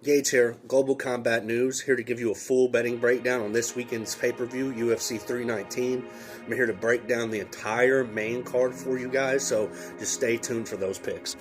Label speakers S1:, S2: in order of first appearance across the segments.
S1: Gage here, Global Combat News, here to give you a full betting breakdown on this weekend's pay-per-view, UFC 319. I'm here to break down the entire main card for you guys, so just stay tuned for those picks.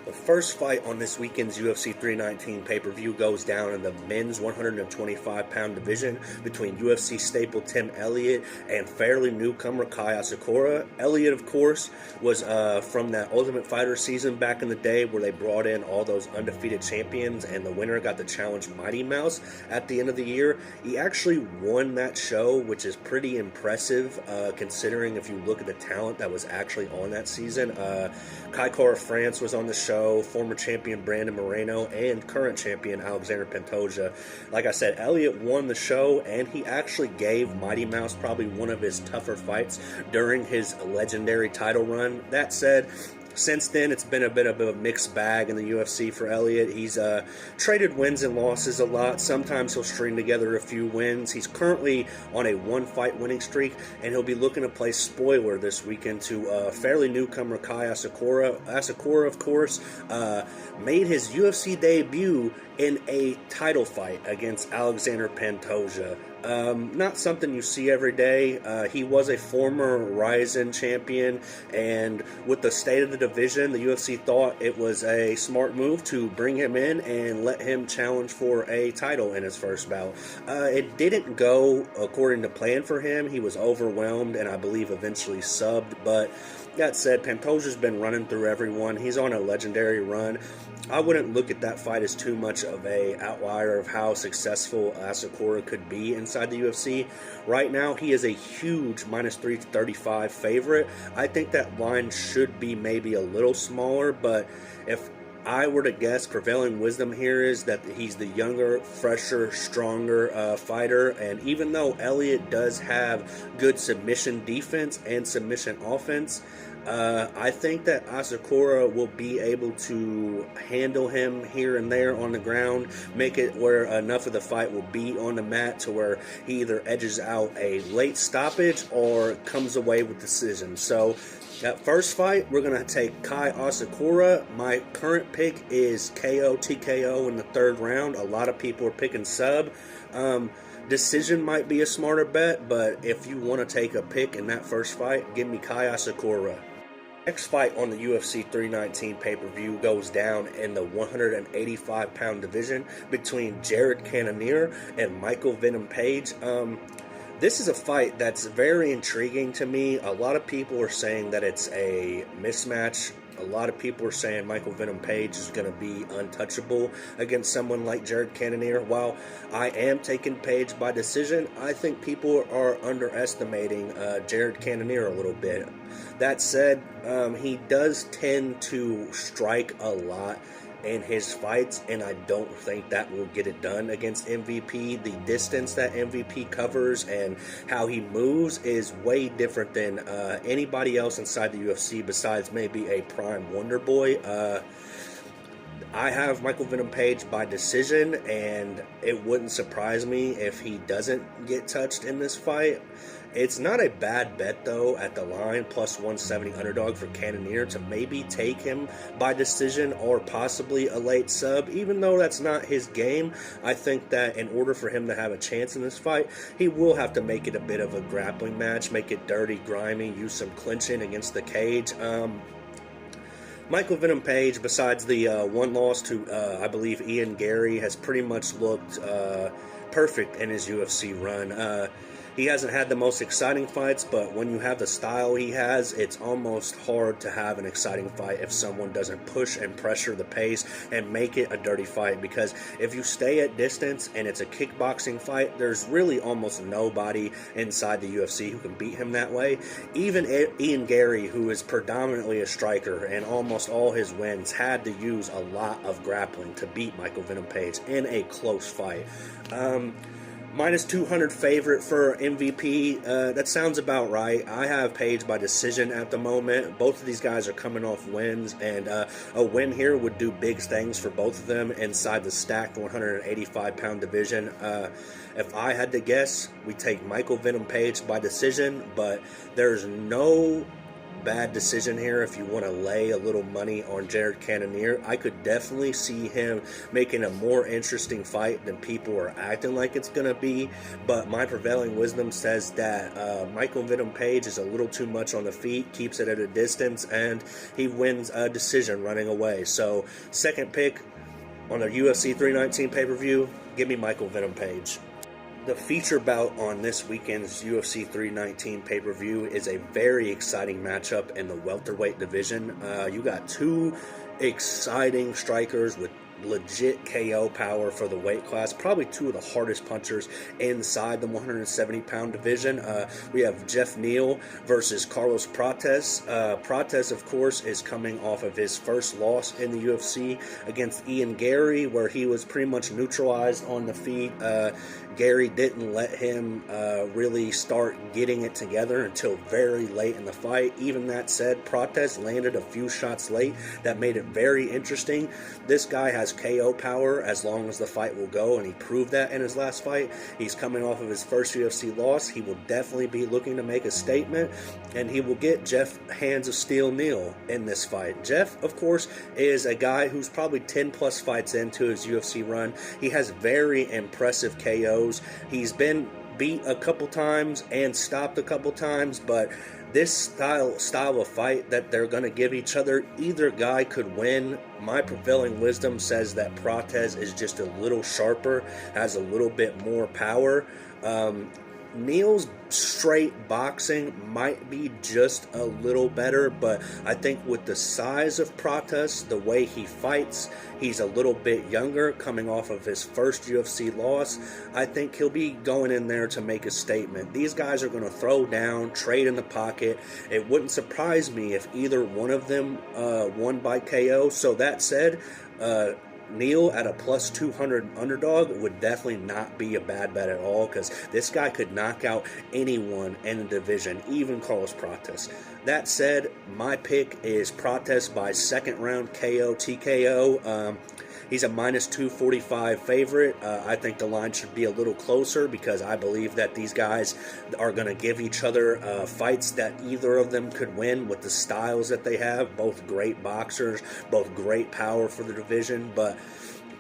S1: The first fight on this weekend's UFC 319 pay-per-view goes down in the men's 125-pound division between UFC staple Tim Elliott and fairly newcomer Kai Asakura. Elliott, of course, was from that Ultimate Fighter season back in the day where they brought in all those undefeated champions and the winner got to challenge Mighty Mouse at the end of the year. He actually won that show, which is pretty impressive considering if you look at the talent that was actually on that season. Kai Kara France was on the show. Former champion Brandon Moreno and current champion Alexander Pantoja. Like I said, Elliott won the show, and he actually gave Mighty Mouse probably one of his tougher fights during his legendary title run. That said, since then, it's been a bit of a mixed bag in the UFC for Elliott. He's traded wins and losses a lot. Sometimes he'll string together a few wins. He's currently on a one-fight winning streak, and he'll be looking to play spoiler this weekend to fairly newcomer Kai Asakura. Asakura, of course, made his UFC debut in a title fight against Alexander Pantoja. Not something you see every day. He was a former Ryzen champion, and with the state of the division, the UFC thought it was a smart move to bring him in and let him challenge for a title in his first bout. It didn't go according to plan for him. He was overwhelmed and I believe eventually subbed, but that said, Pantoja's been running through everyone. He's on a legendary run. I wouldn't look at that fight as too much of a outlier of how successful Asakura could be inside the UFC. Right now, he is a huge minus 335 favorite. I think that line should be maybe a little smaller, but if I were to guess, prevailing wisdom here is that he's the younger, fresher, stronger fighter, and even though Elliott does have good submission defense and submission offense, I think that Asakura will be able to handle him here and there on the ground, make it where enough of the fight will be on the mat to where he either edges out a late stoppage or comes away with decision. So that first fight, we're going to take Kai Asakura. My current pick is KO, TKO in the third round. A lot of people are picking sub. Decision might be a smarter bet, but if you want to take a pick in that first fight, give me Kai Asakura. Next fight on the UFC 319 pay-per-view goes down in the 185-pound division between Jared Cannonier and Michael Venom Page. This is a fight that's very intriguing to me. A lot of people are saying that it's a mismatch. A lot of people are saying Michael Venom Page is going to be untouchable against someone like Jared Cannonier. While I am taking Page by decision, I think people are underestimating Jared Cannonier a little bit. That said, he does tend to strike a lot in his fights, and I don't think that will get it done against MVP. The distance that MVP covers and how he moves is way different than anybody else inside the UFC besides maybe a prime Wonder Boy. I have Michael Venom Page by decision, and it wouldn't surprise me if he doesn't get touched in this fight. It's not a bad bet, though, at the line, plus 170 underdog for Cannonier to maybe take him by decision or possibly a late sub. Even though that's not his game, I think that in order for him to have a chance in this fight, he will have to make it a bit of a grappling match, make it dirty, grimy, use some clinching against the cage. Michael Venom Page, besides the one loss to, I believe, Ian Gary, has pretty much looked perfect in his UFC run. He hasn't had the most exciting fights, but when you have the style he has, it's almost hard to have an exciting fight if someone doesn't push and pressure the pace and make it a dirty fight. Because if you stay at distance and it's a kickboxing fight, there's really almost nobody inside the UFC who can beat him that way. Even Ian Gary, who is predominantly a striker and almost all his wins, had to use a lot of grappling to beat Michael Venom Page in a close fight. Minus 200 favorite for MVP. That sounds about right. I have Page by decision at the moment. Both of these guys are coming off wins, and a win here would do big things for both of them inside the stacked 185-pound division. If I had to guess, we take Michael Venom Page by decision, but there's no bad decision here if you want to lay a little money on Jared Cannonier. I could definitely see him making a more interesting fight than people are acting like it's going to be, but my prevailing wisdom says that Michael Venom Page is a little too much on the feet, keeps it at a distance, and he wins a decision running away. So second pick on the UFC 319 pay-per-view, give me Michael Venom Page. The feature bout on this weekend's UFC 319 pay-per-view is a very exciting matchup in the welterweight division. You got two exciting strikers with legit KO power for the weight class, probably two of the hardest punchers inside the 170-pound division. We have Jeff Neal versus Carlos Prates. Prates, of course, is coming off of his first loss in the UFC against Ian Gary, where he was pretty much neutralized on the feet. Gary didn't let him really start getting it together until very late in the fight. Even that said, Prates landed a few shots late that made it very interesting. This guy has KO power as long as the fight will go, and he proved that in his last fight. He's coming off of his first UFC loss. He will definitely be looking to make a statement, and he will get Jeff Hands of Steel Neal in this fight. Jeff, of course, is a guy who's probably 10 plus fights into his UFC run. He has very impressive KOs. He's been beat a couple times and stopped a couple times, but this style of fight that they're going to give each other, either guy could win. My prevailing wisdom says that Prates is just a little sharper, has a little bit more power. Neal's straight boxing might be just a little better, but I think with the size of Prates, the way he fights, he's a little bit younger, coming off of his first UFC loss. I think he'll be going in there to make a statement. These guys are going to throw down, trade in the pocket. It wouldn't surprise me if either one of them won by KO. So that said, Neal at a plus 200 underdog would definitely not be a bad bet at all, because this guy could knock out anyone in the division, even Carlos Prates. That said, my pick is Prates by second round KO TKO. He's a minus 245 favorite. I think the line should be a little closer, because I believe that these guys are going to give each other fights that either of them could win with the styles that they have. Both great boxers, both great power for the division. But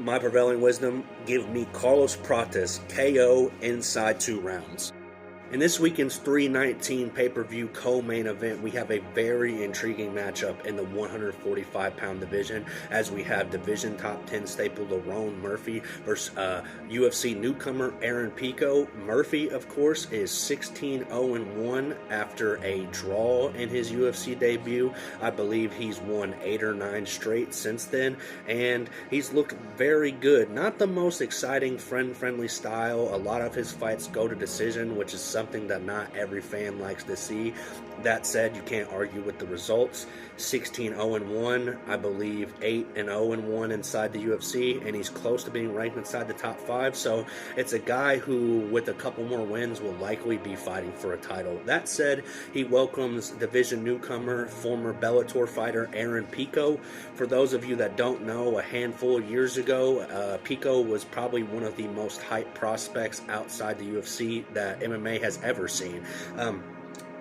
S1: my prevailing wisdom, give me Carlos Prates KO inside 2 rounds. In this weekend's 319 pay-per-view co-main event, we have a very intriguing matchup in the 145-pound division, as we have division top 10 staple Lerone Murphy versus UFC newcomer Aaron Pico. Murphy, of course, is 16-0-1 after a draw in his UFC debut. I believe he's won 8 or 9 straight since then, and he's looked very good. Not the most exciting friendly style. A lot of his fights go to decision, which is something that not every fan likes to see. That said, you can't argue with the results. 16-0-1, I believe 8-0-1 inside the UFC, and he's close to being ranked inside the top 5. So it's a guy who, with a couple more wins, will likely be fighting for a title. That said, he welcomes division newcomer, former Bellator fighter Aaron Pico. For those of you that don't know, a handful of years ago, Pico was probably one of the most hyped prospects outside the UFC that MMA has ever seen.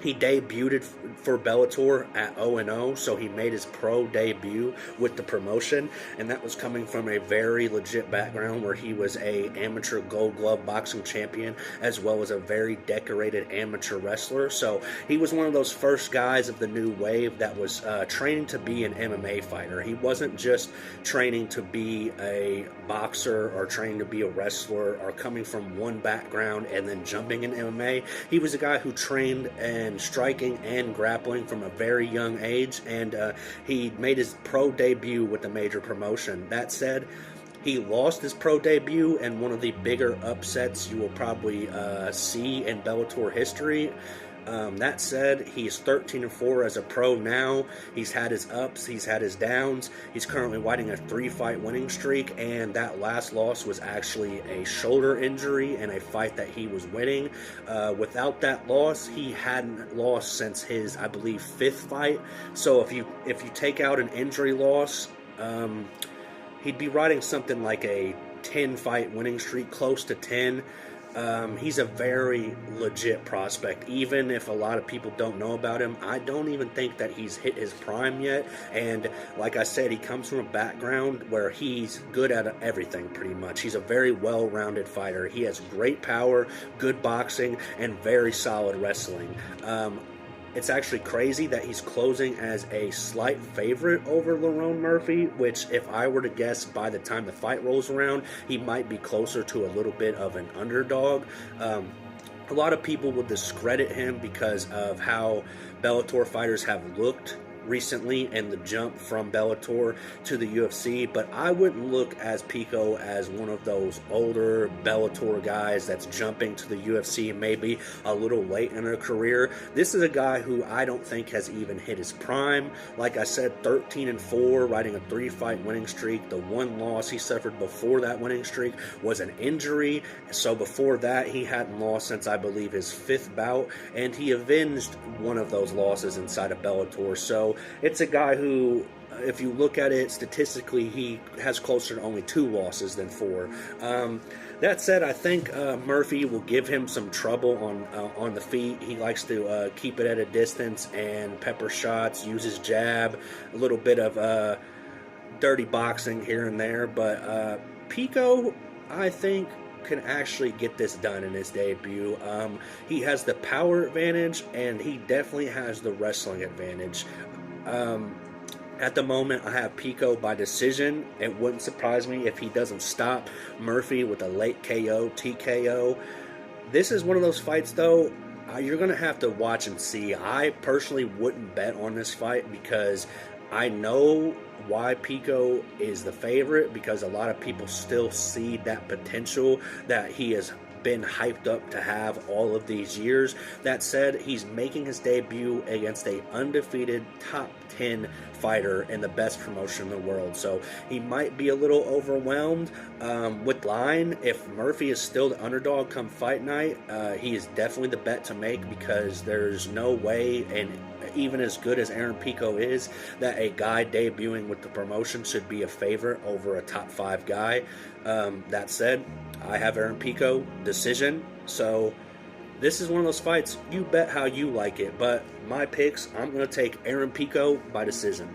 S1: He debuted for Bellator at 0-0, so he made his pro debut with the promotion, and that was coming from a very legit background where he was a amateur Gold Glove boxing champion, as well as a very decorated amateur wrestler. So he was one of those first guys of the new wave that was training to be an MMA fighter. He wasn't just training to be a boxer or training to be a wrestler or coming from one background and then jumping in MMA. He was a guy who trained and striking and grappling from a very young age, and he made his pro debut with a major promotion. That said, he lost his pro debut in one of the bigger upsets you will probably see in Bellator history. That said, he's 13-4 as a pro now. He's had his ups, he's had his downs. He's currently riding a 3-fight winning streak, and that last loss was actually a shoulder injury in a fight that he was winning. Without that loss, he hadn't lost since his, I believe, 5th fight. So if you take out an injury loss, he'd be riding something like a 10-fight winning streak, close to 10. He's a very legit prospect. Even if a lot of people don't know about him, I don't even think that he's hit his prime yet. And like I said, he comes from a background where he's good at everything pretty much. He's a very well-rounded fighter. He has great power, good boxing, and very solid wrestling. It's actually crazy that he's closing as a slight favorite over Lerone Murphy, which, if I were to guess, by the time the fight rolls around, he might be closer to a little bit of an underdog. A lot of people will discredit him because of how Bellator fighters have looked recently and the jump from Bellator to the UFC, but I wouldn't look as Pico as one of those older Bellator guys that's jumping to the UFC maybe a little late in their career. This is a guy who I don't think has even hit his prime. Like I said, 13-4, riding a 3-fight winning streak. The one loss he suffered before that winning streak was an injury, so before that he hadn't lost since, I believe, his 5th bout, and he avenged one of those losses inside of Bellator. So it's a guy who, if you look at it statistically, he has closer to only 2 losses than 4. That said, I think Murphy will give him some trouble on the feet. He likes to keep it at a distance and pepper shots, use his jab, a little bit of dirty boxing here and there. But Pico, I think, can actually get this done in his debut. He has the power advantage, and he definitely has the wrestling advantage. At the moment, I have Pico by decision. It wouldn't surprise me if he doesn't stop Murphy with a late KO, TKO. This is one of those fights, though, you're going to have to watch and see. I personally wouldn't bet on this fight because I know why Pico is the favorite, because a lot of people still see that potential that he has been hyped up to have all of these years. That said, he's making his debut against a undefeated top 10 fighter in the best promotion in the world, so he might be a little overwhelmed with line. If Murphy is still the underdog come fight night, he is definitely the bet to make, because there's no way, and even as good as Aaron Pico is, that a guy debuting with the promotion should be a favorite over a top 5 guy. That said, I have Aaron Pico decision, so this is one of those fights, you bet how you like it, but my picks, I'm going to take Aaron Pico by decision.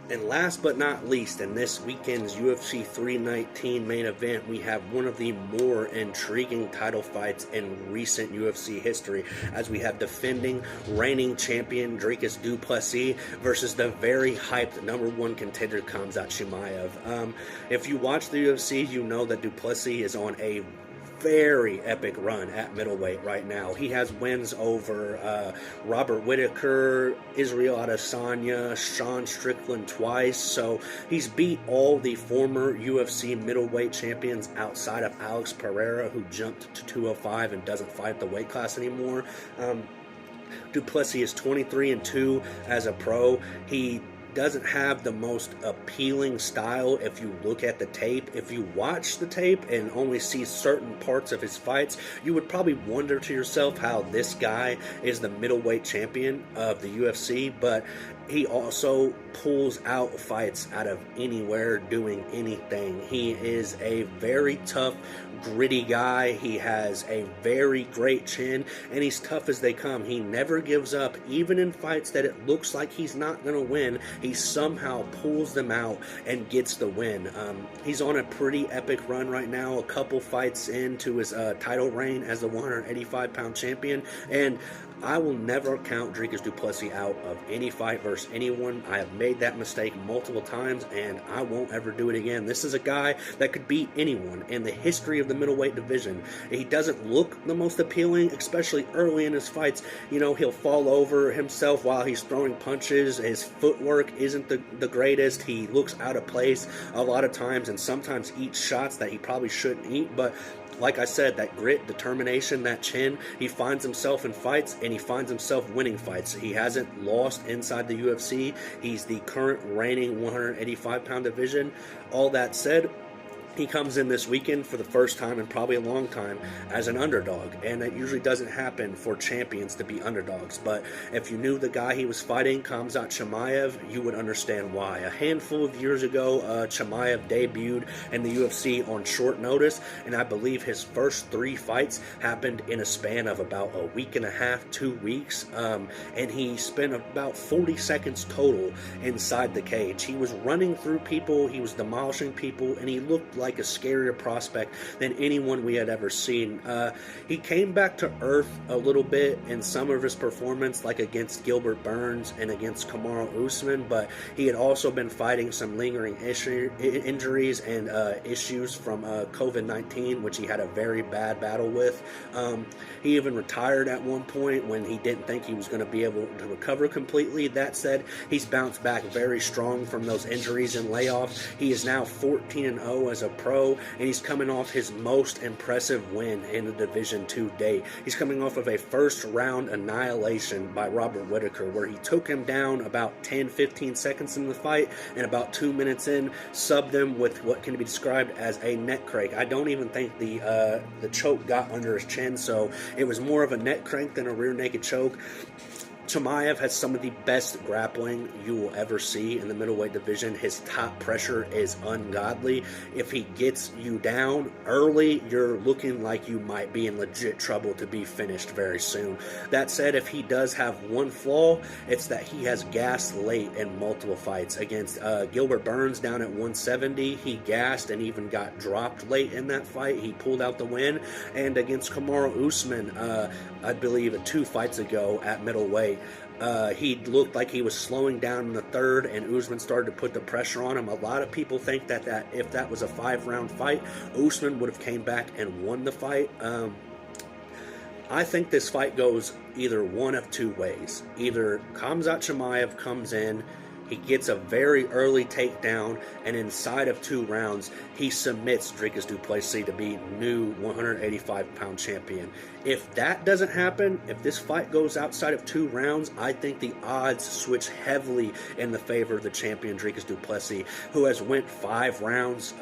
S1: And last but not least, in this weekend's UFC 319 main event, we have one of the more intriguing title fights in recent UFC history, as we have defending reigning champion Dricus du Plessis versus the very hyped #1 contender Khamzat Chimaev. If you watch the UFC, you know that du Plessis is on a very epic run at middleweight right now. He has wins over Robert Whittaker, Israel Adesanya, Sean Strickland twice, so he's beat all the former UFC middleweight champions outside of Alex Pereira, who jumped to 205 and doesn't fight the weight class anymore. Du Plessis is 23-2 as a pro. He doesn't have the most appealing style if you look at the tape. If you watch the tape and only see certain parts of his fights, you would probably wonder to yourself how this guy is the middleweight champion of the UFC, but he also pulls out fights out of anywhere doing anything. He is a very tough, gritty guy. He has a very great chin, and he's tough as they come. He never gives up, even in fights that it looks like he's not going to win. He somehow pulls them out and gets the win. He's on a pretty epic run right now, a couple fights into his title reign as the 185-pound champion, and I will never count Dricus du Plessis out of any fight versus anyone. I have made that mistake multiple times, and I won't ever do it again. This is a guy that could beat anyone in the history of the middleweight division. He doesn't look the most appealing, especially early in his fights. You know, he'll fall over himself while he's throwing punches. His footwork isn't the greatest. He looks out of place a lot of times, and sometimes eats shots that he probably shouldn't eat, but like I said, that grit, determination, that chin, he finds himself in fights, and he finds himself winning fights. He hasn't lost inside the UFC. He's the current reigning 185-pound division. All that said, He comes in this weekend for the first time in probably a long time as an underdog, and it usually doesn't happen for champions to be underdogs. But if you knew the guy he was fighting, Khamzat Chimaev, you would understand why. A handful of years ago, Chimaev debuted in the UFC on short notice, and I believe his first 3 fights happened in a span of about a week and a half, 2 weeks, and he spent about 40 seconds total inside the cage. He was running through people, he was demolishing people, and he looked like a scarier prospect than anyone we had ever seen. He came back to earth a little bit in some of his performance, like against Gilbert Burns and against Kamaru Usman, but he had also been fighting some lingering injuries and issues from COVID-19, which he had a very bad battle with. He even retired at one point when he didn't think he was going to be able to recover completely. That said, he's bounced back very strong from those injuries and layoffs. He is now 14-0 as a pro, and he's coming off his most impressive win in the Division II date. He's coming off of a first-round annihilation by Robert Whittaker, where he took him down about 10-15 seconds in the fight, and about 2 minutes in, subbed him with what can be described as a neck crank. I don't even think the choke got under his chin, so it was more of a neck crank than a rear naked choke. Chimaev has some of the best grappling you will ever see in the middleweight division. His top pressure is ungodly. If he gets you down early, you're looking like you might be in legit trouble to be finished very soon. That said, if he does have one flaw, it's that he has gassed late in multiple fights. Against Gilbert Burns down at 170, he gassed and even got dropped late in that fight. He pulled out the win. And against Kamaru Usman, I believe 2 fights ago at middleweight, he looked like he was slowing down in the third, and Usman started to put the pressure on him. A lot of people think that if that was a 5-round fight, Usman would have came back and won the fight. I think this fight goes either one of 2 ways. Either Khamzat Chimaev comes in, he gets a very early takedown, and inside of 2 rounds, he submits Dricus du Plessis to be new 185-pound champion. If that doesn't happen, if this fight goes outside of 2 rounds, I think the odds switch heavily in the favor of the champion Dricus du Plessis, who has went 5 rounds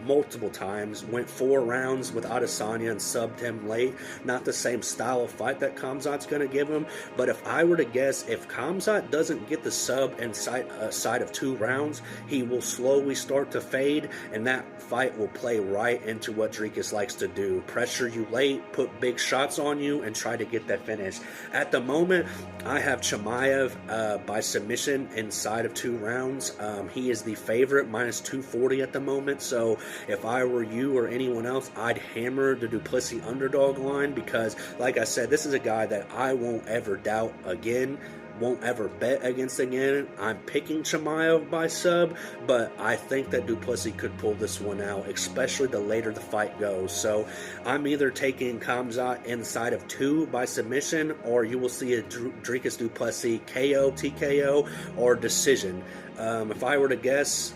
S1: multiple times, went 4 rounds with Adesanya and subbed him late. Not the same style of fight that Khamzat's going to give him, but if I were to guess, if Khamzat doesn't get the sub inside side of 2 rounds, he will slowly start to fade, and that fight will play right into what Dricus likes to do. Pressure you late, put big shots on you, and try to get that finish. At the moment, I have Chimaev by submission inside of 2 rounds. He is the favorite, minus 240 at the moment, so if I were you or anyone else, I'd hammer the du Plessis underdog line, because like I said, this is a guy that I won't ever doubt again, won't ever bet against again. I'm picking Chimaev by sub, but I think that du Plessis could pull this one out, especially the later the fight goes. So I'm either taking Khamzat inside of 2 by submission, or you will see a Dricus du Plessis KO, TKO, or decision. If I were to guess,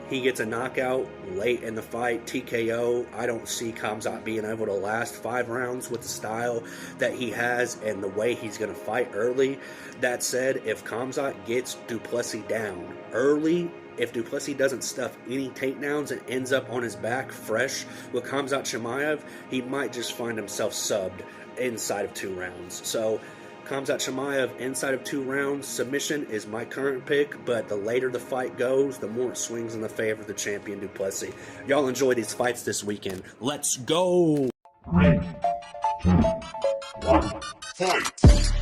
S1: he gets a knockout late in the fight, TKO. I don't see Khamzat being able to last 5 rounds with the style that he has and the way he's going to fight early. That said, if Khamzat gets du Plessis down early, if du Plessis doesn't stuff any takedowns and ends up on his back fresh with Khamzat Chimaev, he might just find himself subbed inside of 2 rounds. So Khamzat Chimaev inside of 2 rounds, submission is my current pick, but the later the fight goes, the more it swings in the favor of the champion du Plessis. Y'all enjoy these fights this weekend. Let's go!
S2: 3, 2, 1, fight!